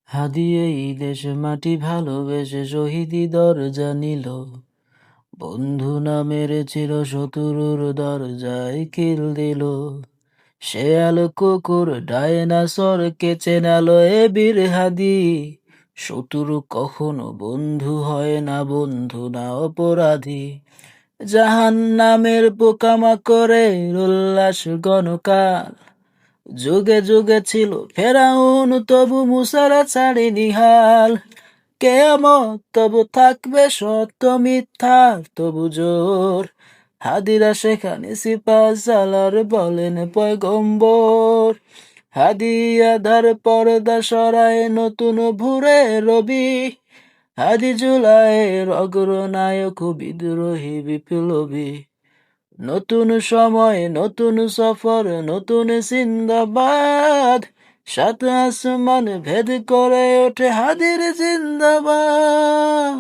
হাদিয়ে এই দেশ মাটি ভালোবেসে শহীদি দরজা নিল, বন্ধু নামের চির শত্রুর দরজায় কিল দিল। শেয়াল কুকুর ডায়নাসর কে চেনালো এ বীর হাদি, শত্রু কখনো বন্ধু হয় না, বন্ধু না অপরাধী। জাহান নামের পোকামাকড়ের উল্লাস গণকাল, যুগে যুগে ছিল ফেরাউন তবু মুসারা ছাড়েনি হাল। কেয়ামত তবু থাকবে সত্য মিথ্যার তবু জোর, হাদিরা সেখানে সিপাহ সালার বলেন পয়গম্বর। হাদি আধার পর্দা সরায় নতুন ভোরে রবি, হাদি জুলাইয়ের অগ্রনায়ক বিদ্রোহী বিপ্লবী। নতুন সময় নতুন সফর নতুন জিন্দাবাদ, সাত আসমান ভেদ করে ওঠে হাদির জিন্দাবাদ।